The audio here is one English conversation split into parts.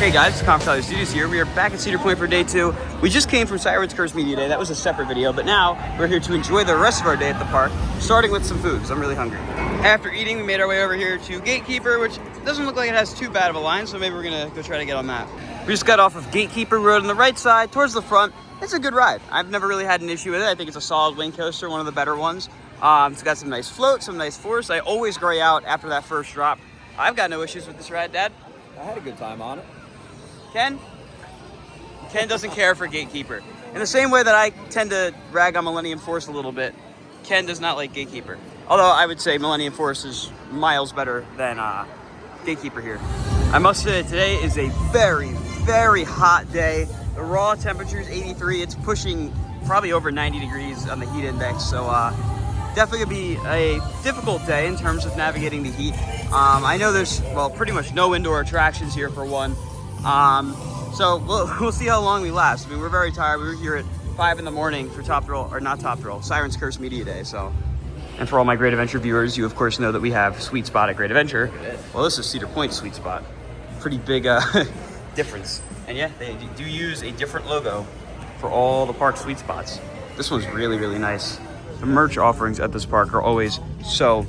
Hey guys, it's Conference Studios here. We are back at Cedar Point for day 2. We just came from Siren's Curse Media Day. That was a separate video, but now we're here to enjoy the rest of our day at the park, starting with some food, because I'm really hungry. After eating, we made our way over here to Gatekeeper, which doesn't look like it has too bad of a line, so maybe we're gonna go try to get on that. We just got off of Gatekeeper Road on the right side, towards the front. It's a good ride. I've never really had an issue with it. I think it's a solid wing coaster, one of the better ones. It's got some nice float, some nice force. I always gray out after that first drop. I've got no issues with this ride, Dad. I had a good time on it. Ken doesn't care for Gatekeeper. In the same way that I tend to rag on Millennium Force a little bit, Ken does not like Gatekeeper. Although I would say Millennium Force is miles better than Gatekeeper here. I must say today is a very, very hot day. The raw temperature is 83. It's pushing probably over 90 degrees on the heat index. So definitely gonna be a difficult day in terms of navigating the heat. I know there's, well, pretty much no indoor attractions here for one. So we'll see how long we last. I mean, we're very tired. We were here at 5 in the morning for Siren's Curse Media Day. So, and for all my Great Adventure viewers, you of course know that we have Sweet Spot at Great Adventure. Well, this is Cedar Point Sweet Spot. Pretty big difference. And yeah, they do use a different logo for all the park sweet spots. This one's really, really nice. The merch offerings at this park are always so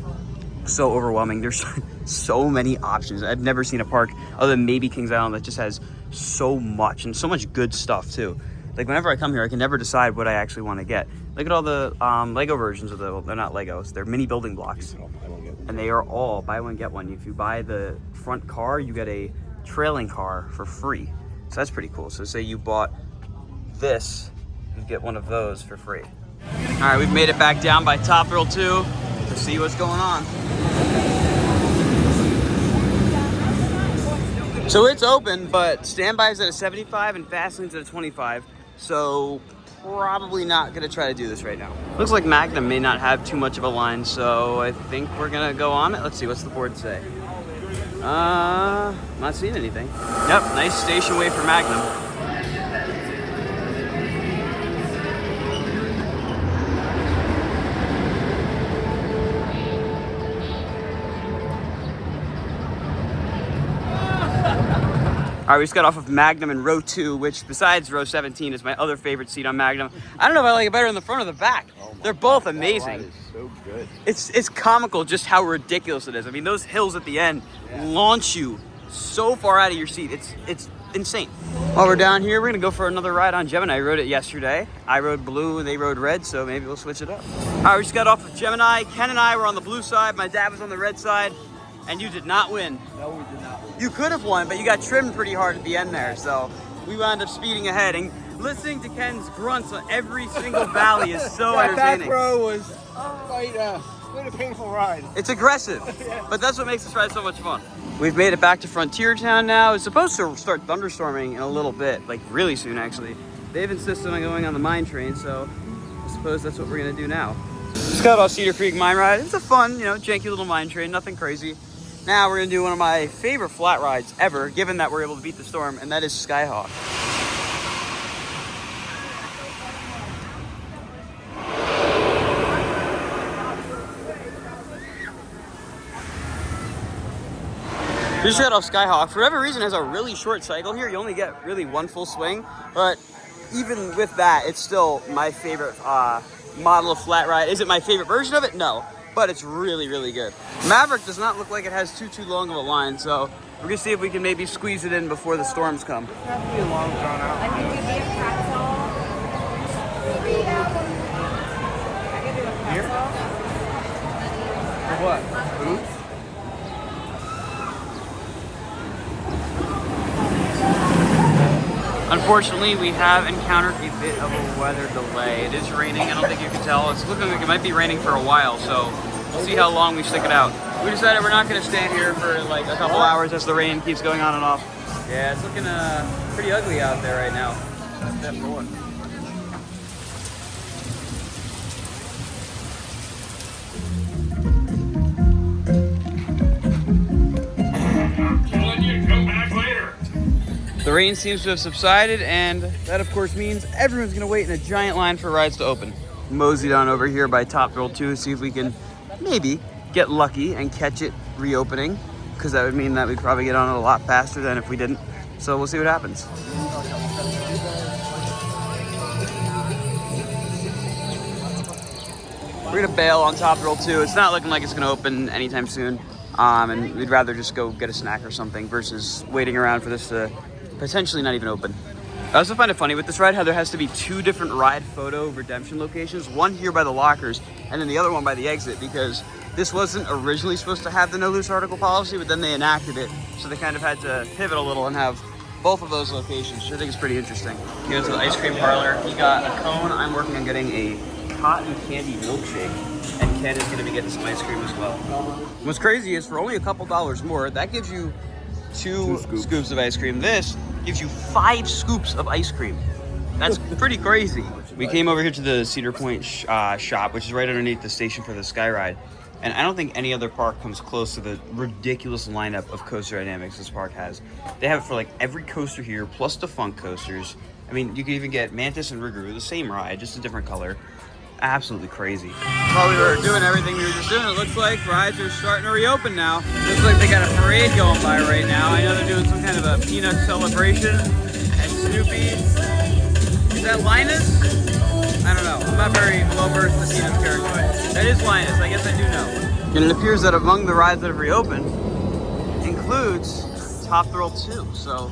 overwhelming. There's so many options. I've never seen a park other than maybe Kings Island that just has so much and so much good stuff too. Like whenever I come here, I can never decide what I actually want to get. Look at all the Lego versions of they're not Legos, they're mini building blocks. And they are all buy one, get one. If you buy the front car, you get a trailing car for free. So that's pretty cool. So say you bought this, you get one of those for free. All right, we've made it back down by Top Thrill 2 to see what's going on. So it's open, but standby is at a 75 and fastling's at a 25. So probably not gonna try to do this right now. Looks like Magnum may not have too much of a line, so I think we're gonna go on it. Let's see, what's the board say? Not seeing anything. Yep, nice station way for Magnum. All right, we just got off of Magnum in row 2, which besides row 17 is my other favorite seat on Magnum. I don't know if I like it better in the front or the back. They're both amazing. That ride is so good. It's comical just how ridiculous it is. I mean, those hills at the end launch you so far out of your seat. It's insane. While we're down here, we're gonna go for another ride on Gemini. I rode it yesterday. I rode blue, they rode red, so maybe we'll switch it up. All right, we just got off of Gemini. Ken and I were on the blue side. My dad was on the red side. And you did not win. No, we did not win. You could have won, but you got trimmed pretty hard at the end there. So we wound up speeding ahead. And listening to Ken's grunts on every single valley is so entertaining. That row was quite a painful ride. It's aggressive, but that's what makes this ride so much fun. We've made it back to Frontier Town now. It's supposed to start thunderstorming in a little bit, like really soon actually. They've insisted on going on the mine train, so I suppose that's what we're gonna do now. Just got off Cedar Creek Mine Ride. It's a fun, janky little mine train, nothing crazy. Now we're gonna do one of my favorite flat rides ever, given that we're able to beat the storm, and that is Skyhawk. We just got off Skyhawk. For whatever reason, it has a really short cycle here. You only get really one full swing, but even with that, it's still my favorite model of flat ride. Is it my favorite version of it? No. But it's really, really good. Maverick does not look like it has too long of a line, so we're gonna see if we can maybe squeeze it in before the storms come. It has to be a long drawn out. I think we need a pretzel. I could do a pretzel. Here? For what? Food? Unfortunately, we have encountered a bit of a weather delay. It is raining. I don't think you can tell. It's looking like it might be raining for a while, so we'll see how long we stick it out. We decided we're not going to stand here for like a couple hours as the rain keeps going on and off. Yeah, it's looking pretty ugly out there right now. That's step 1. The rain seems to have subsided, and that of course means everyone's gonna wait in a giant line for rides to open. Moseyed on over here by Top Thrill 2 to see if we can maybe get lucky and catch it reopening, because that would mean that we'd probably get on it a lot faster than if we didn't. So we'll see what happens. We're gonna bail on Top Thrill 2. It's not looking like it's gonna open anytime soon. And we'd rather just go get a snack or something versus waiting around for this to potentially not even open. I also find it funny with this ride how there has to be 2 different ride photo redemption locations, one here by the lockers and then the other one by the exit, because this wasn't originally supposed to have the no loose article policy, but then they enacted it, so they kind of had to pivot a little and have both of those locations, which I think is pretty interesting. Here's the ice cream parlor. He got a cone. I'm working on getting a cotton candy milkshake, and Ken is going to be getting some ice cream as well. What's crazy is for only a couple dollars more, that gives you 2 scoops of ice cream. This gives you 5 scoops of ice cream. That's pretty crazy. We came over here to the Cedar Point shop, which is right underneath the station for the Sky Ride. And I don't think any other park comes close to the ridiculous lineup of coaster dynamics this park has. They have it for like every coaster here, plus the funk coasters. I mean, you can even get Mantis and Rougarou, the same ride, just a different color. Absolutely crazy. While we were doing everything we were just doing, it looks like rides are starting to reopen now. Looks like they got a parade going by right now. I know they're doing some kind of a peanut celebration. And Snoopy, is that Linus? I don't know. I'm not very well versed in the Peanuts character. That is Linus, I guess I do know. And it appears that among the rides that have reopened includes Top Thrill 2. So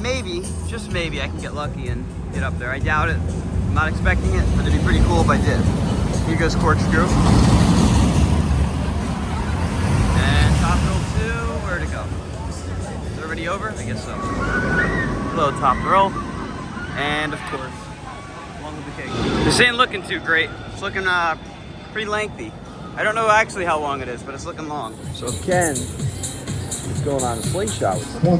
maybe, just maybe, I can get lucky and get up there. I doubt it. I'm not expecting it, but it'd be pretty cool if I did. Here goes Corkscrew. And Top Thrill 2, where'd it go? Is everybody over? I guess so. Hello, Top Thrill. And of course, along with the cake. This ain't looking too great. It's looking pretty lengthy. I don't know actually how long it is, but it's looking long. So Ken is going on a slingshot with him.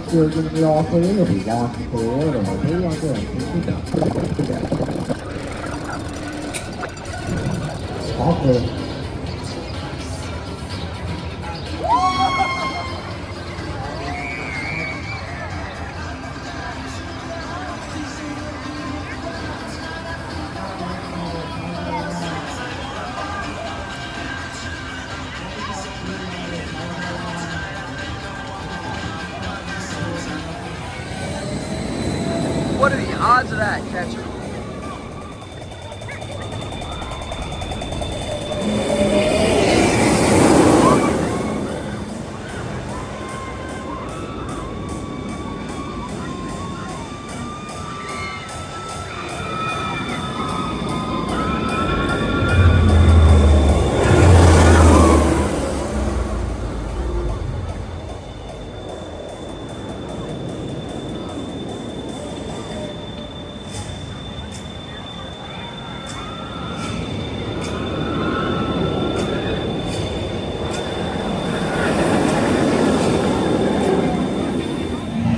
What are the odds of that catching?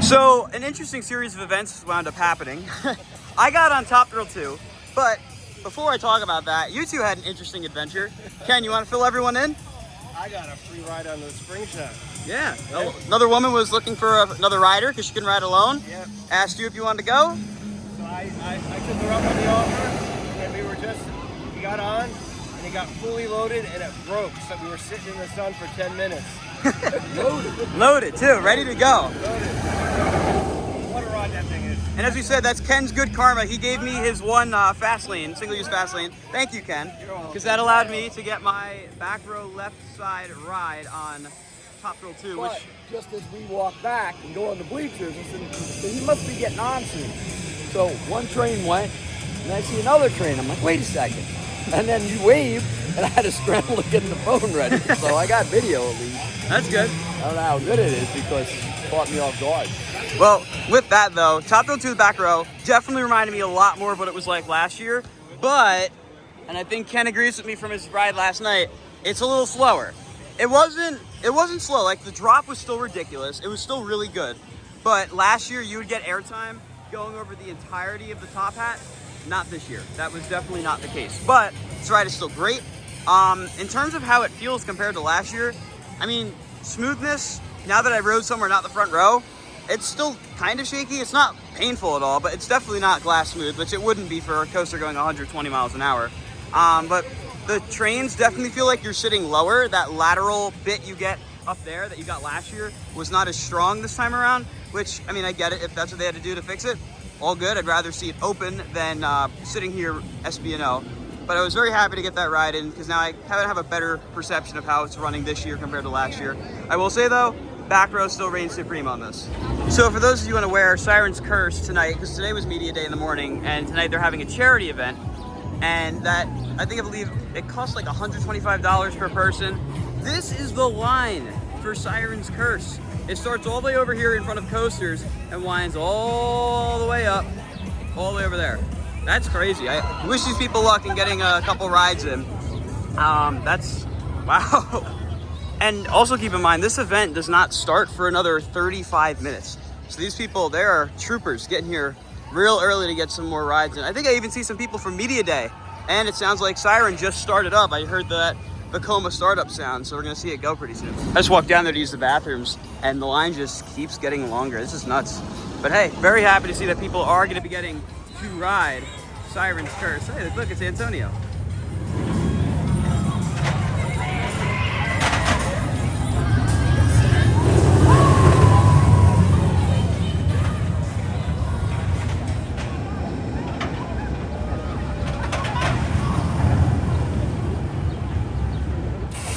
So, an interesting series of events wound up happening. I got on Top Thrill 2, but before I talk about that, you two had an interesting adventure. Ken, you want to fill everyone in? I got a free ride on the spring shot. Yeah. Another woman was looking for another rider because she couldn't ride alone. Yep. Asked you if you wanted to go. So I took her up on the offer, and we got on, and it got fully loaded, and it broke. So we were sitting in the sun for 10 minutes. Loaded too, ready to go. Loaded. What a ride that thing is. And as we said, that's Ken's good karma. He gave me his one fast lane, single-use fast lane. Thank you, Ken, because that allowed me to get my back row left side ride on Top Thrill 2. But just as we walk back and go on the bleachers, I said, he must be getting on soon. So one train went, and I see another train. I'm like, wait a second. And then you waved, and I had to scramble to get the phone ready. So I got video at least. That's good. I don't know how good it is because it caught me off guard. Well, with that though, Top Thrill 2 the back row definitely reminded me a lot more of what it was like last year. But, and I think Ken agrees with me from his ride last night, it's a little slower. It wasn't slow. Like the drop was still ridiculous. It was still really good. But last year you would get airtime going over the entirety of the top hat. Not this year. That was definitely not the case. But this ride is still great. In terms of how it feels compared to last year, I mean, smoothness, now that I rode somewhere not the front row, it's still kind of shaky. It's not painful at all, but it's definitely not glass smooth, which it wouldn't be for a coaster going 120 miles an hour. But the trains definitely feel like you're sitting lower. That lateral bit you get up there that you got last year was not as strong this time around, which, I mean, I get it. If that's what they had to do to fix it, all good. I'd rather see it open than sitting here SB&O. But I was very happy to get that ride in because now I kind of have a better perception of how it's running this year compared to last year. I will say though, back row still reigns supreme on this. So for those of you unaware, Siren's Curse tonight, because today was media day in the morning, and tonight they're having a charity event, and that, I believe it costs like $125 per person. This is the line for Siren's Curse. It starts all the way over here in front of Coasters and winds all the way up, all the way over there. That's crazy. I wish these people luck in getting a couple rides in. That's, wow. And also keep in mind, this event does not start for another 35 minutes. So these people, they are troopers getting here real early to get some more rides in. I think I even see some people from Media Day. And it sounds like Siren just started up. I heard that Vekoma startup sound, so we're gonna see it go pretty soon. I just walked down there to use the bathrooms, and the line just keeps getting longer. This is nuts. But hey, very happy to see that people are gonna be getting to ride Siren's Curse. Hey, look, it's Antonio.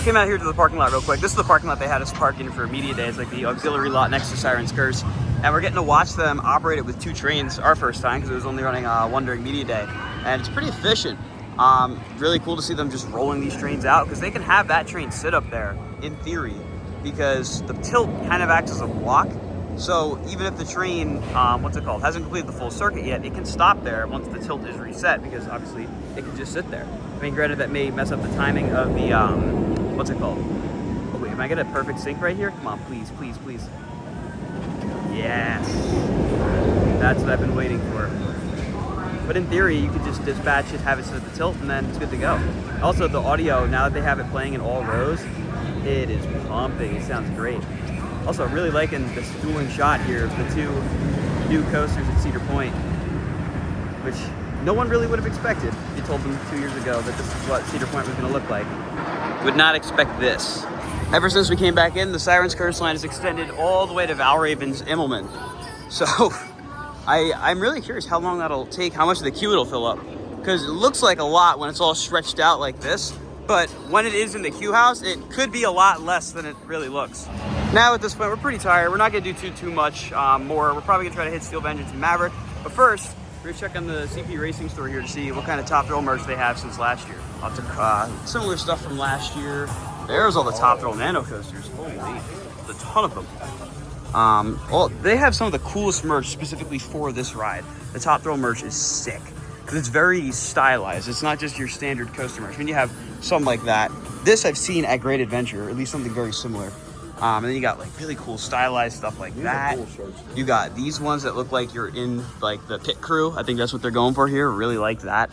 Came out here to the parking lot real quick. This is the parking lot they had us park in for media day. It's like the auxiliary lot next to Siren's Curse. And we're getting to watch them operate it with 2 trains, our first time, because it was only running one during media day. And it's pretty efficient. Really cool to see them just rolling these trains out, because they can have that train sit up there, in theory, because the tilt kind of acts as a block. So even if the train, hasn't completed the full circuit yet, it can stop there once the tilt is reset, because obviously it can just sit there. I mean, granted, that may mess up the timing of the, oh wait, am I getting a perfect sync right here? Come on, please, please, please. Yes. That's what I've been waiting for. But in theory, you could just dispatch it, have it sit at the tilt, and then it's good to go. Also, the audio, now that they have it playing in all rows, it is pumping. It sounds great. Also, really liking this dueling shot here of the 2 new coasters at Cedar Point, which no one really would have expected. You told them 2 years ago that this is what Cedar Point was going to look like. Would not expect this. Ever since we came back in, the Siren's Curse line is extended all the way to Valraven's Immelman. So I'm really curious how long that'll take, how much of the queue it'll fill up. Because it looks like a lot when it's all stretched out like this, but when it is in the queue house, it could be a lot less than it really looks. Now at this point, we're pretty tired. We're not gonna do too much more. We're probably gonna try to hit Steel Vengeance and Maverick. But first, we're gonna check on the CP Racing store here to see what kind of Top Thrill merch they have since last year. Lots of similar stuff from last year. There's all the Top Thrill Nano coasters. Holy, there's a ton of them. They have some of the coolest merch specifically for this ride. The Top Thrill merch is sick because it's very stylized. It's not just your standard coaster merch. When you have something like that, this I've seen at Great Adventure, or at least something very similar. And then you got like really cool stylized stuff like that. You got these ones that look like you're in like the pit crew. I think that's what they're going for here. Really like that.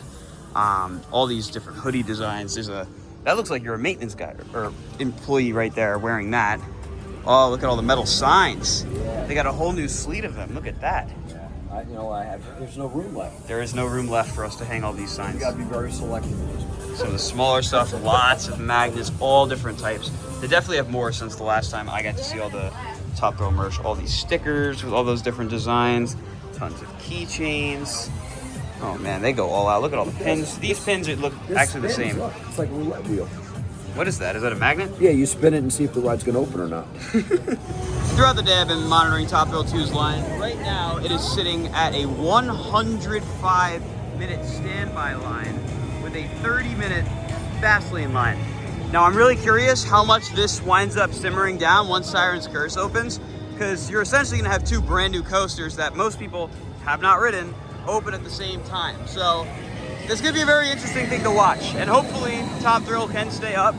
All these different hoodie designs. That looks like you're a maintenance guy or employee right there wearing that. Oh, look at all the metal signs. Yeah. They got a whole new sleeve of them. Look at that. Yeah, there's no room left. There is no room left for us to hang all these signs. You gotta be very selective. Some of the smaller stuff, lots of magnets, all different types. They definitely have more since the last time I got to see all the Top Thrill merch. All these stickers with all those different designs. Tons of keychains. Oh man, they go all out. Look at all the pins. These pins look actually the same. Look, it's like a roulette wheel. What is that? Is that a magnet? Yeah, you spin it and see if the ride's gonna open or not. Throughout the day, I've been monitoring Top Thrill 2's line. Right now, it is sitting at a 105-minute standby line with a 30-minute fast lane line. Now, I'm really curious how much this winds up simmering down once Siren's Curse opens, because you're essentially gonna have 2 brand new coasters that most people have not ridden open at the same time. So this is gonna be a very interesting thing to watch, and hopefully Top Thrill can stay up.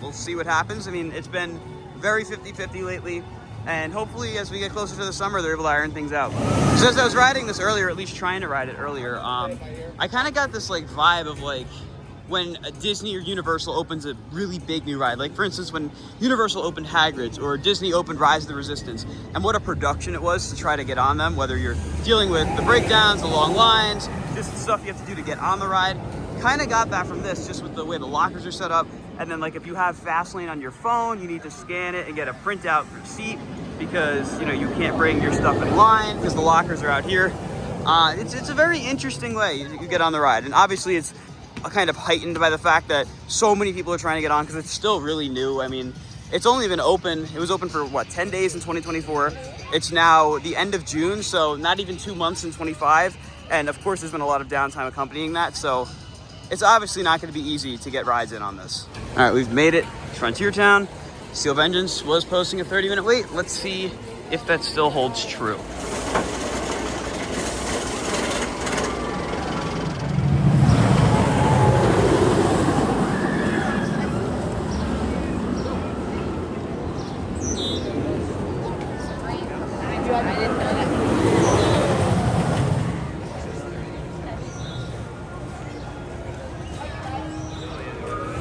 We'll see what happens. I mean, it's been very 50-50 lately, and hopefully as we get closer to the summer, they're able to iron things out. So as I was riding this earlier, at least trying to ride it earlier, I kind of got this like vibe of like when a Disney or Universal opens a really big new ride. Like for instance, when Universal opened Hagrid's or Disney opened Rise of the Resistance, and what a production it was to try to get on them, whether you're dealing with the breakdowns, the long lines, just the stuff you have to do to get on the ride. Kind of got that from this, just with the way the lockers are set up. And then like if you have Fastlane on your phone, you need to scan it and get a printout receipt. because, you know, you can't bring your stuff in line because the lockers are out here. It's a very interesting way you get on the ride. And obviously it's kind of heightened by the fact that so many people are trying to get on because it's still really new. I mean, it's only been open. It was open for what, 10 days in 2024. It's now the end of June, so not even 2 months in 25. And of course, there's been a lot of downtime accompanying that. So it's obviously not going to be easy to get rides in on this. All right, we've made it to Frontier Town. Steel Vengeance was posting a 30-minute wait. Let's see if that still holds true.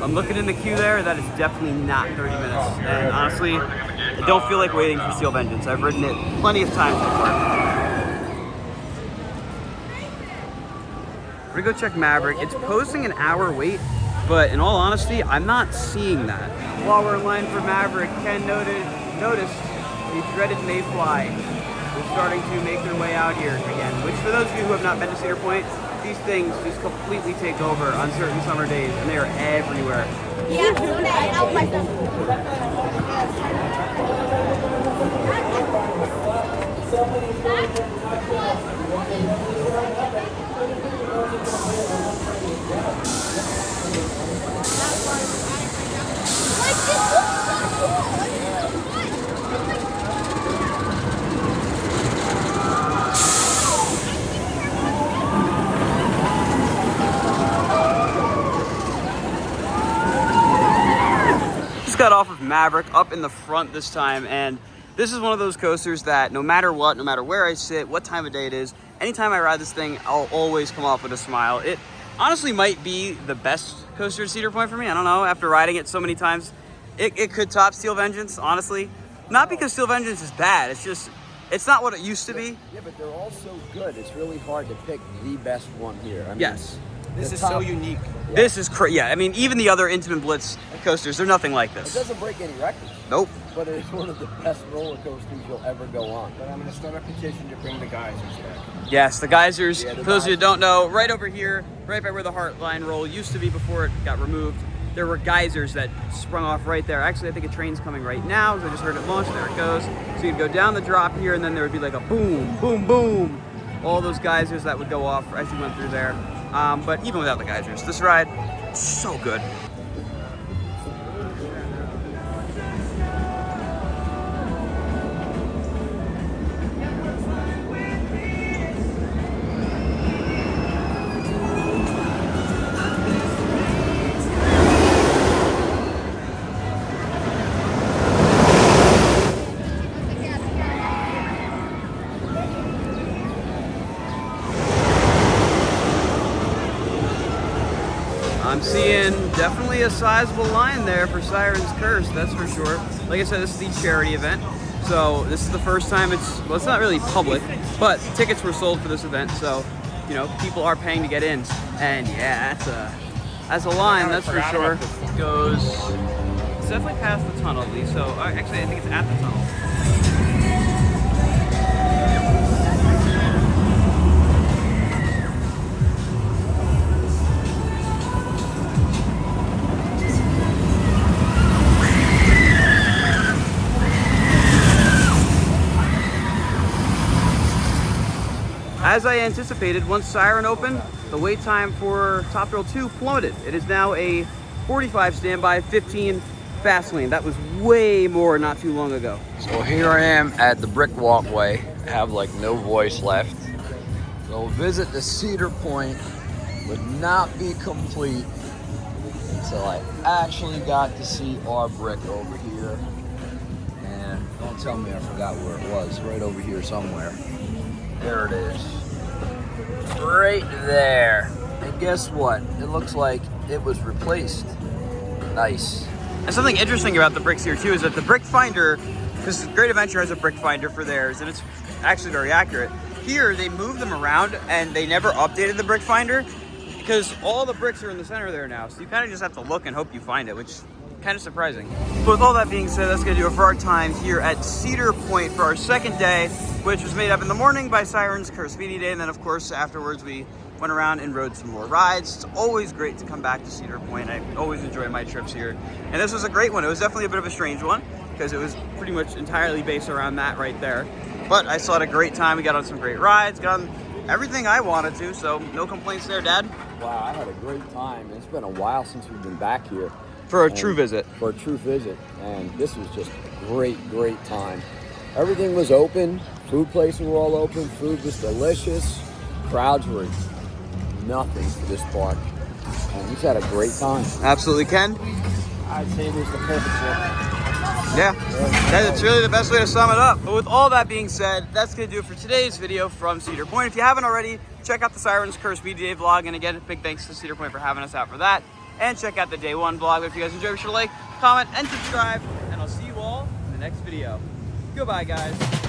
I'm looking in the queue there. That is definitely not 30 minutes. And honestly, I don't feel like waiting for Steel Vengeance. I've ridden it plenty of times before. We're gonna go check Maverick. It's posting an hour wait, but in all honesty, I'm not seeing that. While we're in line for Maverick, Ken noticed the dreaded mayfly is starting to make their way out here again, which for those of you who have not been to Cedar Point, these things just completely take over on certain summer days, and they are everywhere. Yeah, I'll play them. Got off of Maverick up in the front this time, and this is one of those coasters that no matter what, no matter where I sit, what time of day it is, anytime I ride this thing, I'll always come off with a smile. It honestly might be the best coaster at Cedar Point for me. I don't know, after riding it so many times, it could top Steel Vengeance, honestly. Not because Steel Vengeance is bad, it's just, it's not what it used to be. Yeah, but they're all so good. It's really hard to pick the best one here. I mean, yes. This is so unique. Yeah. This is yeah, I mean, even the other Intamin Blitz coasters, they're nothing like It this. doesn't break any records. Nope. But it's one of the best roller coasters you'll ever go on. But I'm going to start a petition to bring the geysers back. Yes, the geysers, Yeah, for those of you who don't know, right over here, right by where the Heartline roll used to be before it got removed, there were geysers that sprung off right there. Actually, I think a train's coming right now, so I just heard it launch. There it goes. So you'd go down the drop here, and then there would be like a boom, boom, boom. All those geysers that would go off as you went through there. But even without the geysers, this ride, so good. I'm seeing definitely a sizable line there for Siren's Curse, that's for sure. Like I said, this is the charity event, so this is the first time well, it's not really public, but tickets were sold for this event, so, you know, people are paying to get in. And yeah, that's a line, that's for sure. It goes, it's definitely past the tunnel at least, so actually I think it's at the tunnel. As I anticipated, once Siren opened, the wait time for Top Thrill 2 plummeted. It is now a 45 standby, 15 fast lane. That was way more not too long ago. So here I am at the brick walkway. I have like no voice left. So visit the Cedar Point would not be complete until I actually got to see our brick over here. And don't tell me I forgot where it was. Right over here somewhere. There it is. Right there. And guess what? It looks like it was replaced. Nice. And something interesting about the bricks here too is that the brick finder, because Great Adventure has a brick finder for theirs, and it's actually very accurate. Here, they moved them around and they never updated the brick finder because all the bricks are in the center there now. So you kind of just have to look and hope you find it, which kind of surprising. But with all that being said, that's gonna do it for our time here at Cedar Point for our second day, which was made up in the morning by Siren's Curse Speedy Day, and then of course afterwards we went around and rode some more rides. It's always great to come back to Cedar Point. I always enjoy my trips here. And this was a great one. It was definitely a bit of a strange one because it was pretty much entirely based around that right there. But I still had a great time. We got on some great rides, got on everything I wanted to, so no complaints there, Dad. Wow, I had a great time. It's been a while since we've been back here. For a true visit. For a true visit. And this was just a great time. Everything was open. Food places were all open. Food was delicious. Crowds were nothing for this park. And we just had a great time. Absolutely, Ken. I'd say it was the perfect trip. Yeah, that's really the best way to sum it up. But with all that being said, that's going to do it for today's video from Cedar Point. If you haven't already, check out the Siren's Curse Speedy Day vlog. And again, big thanks to Cedar Point for having us out for that. And check out the Day 1 vlog. If you guys enjoyed, be sure to like, comment, and subscribe. And I'll see you all in the next video. Goodbye, guys.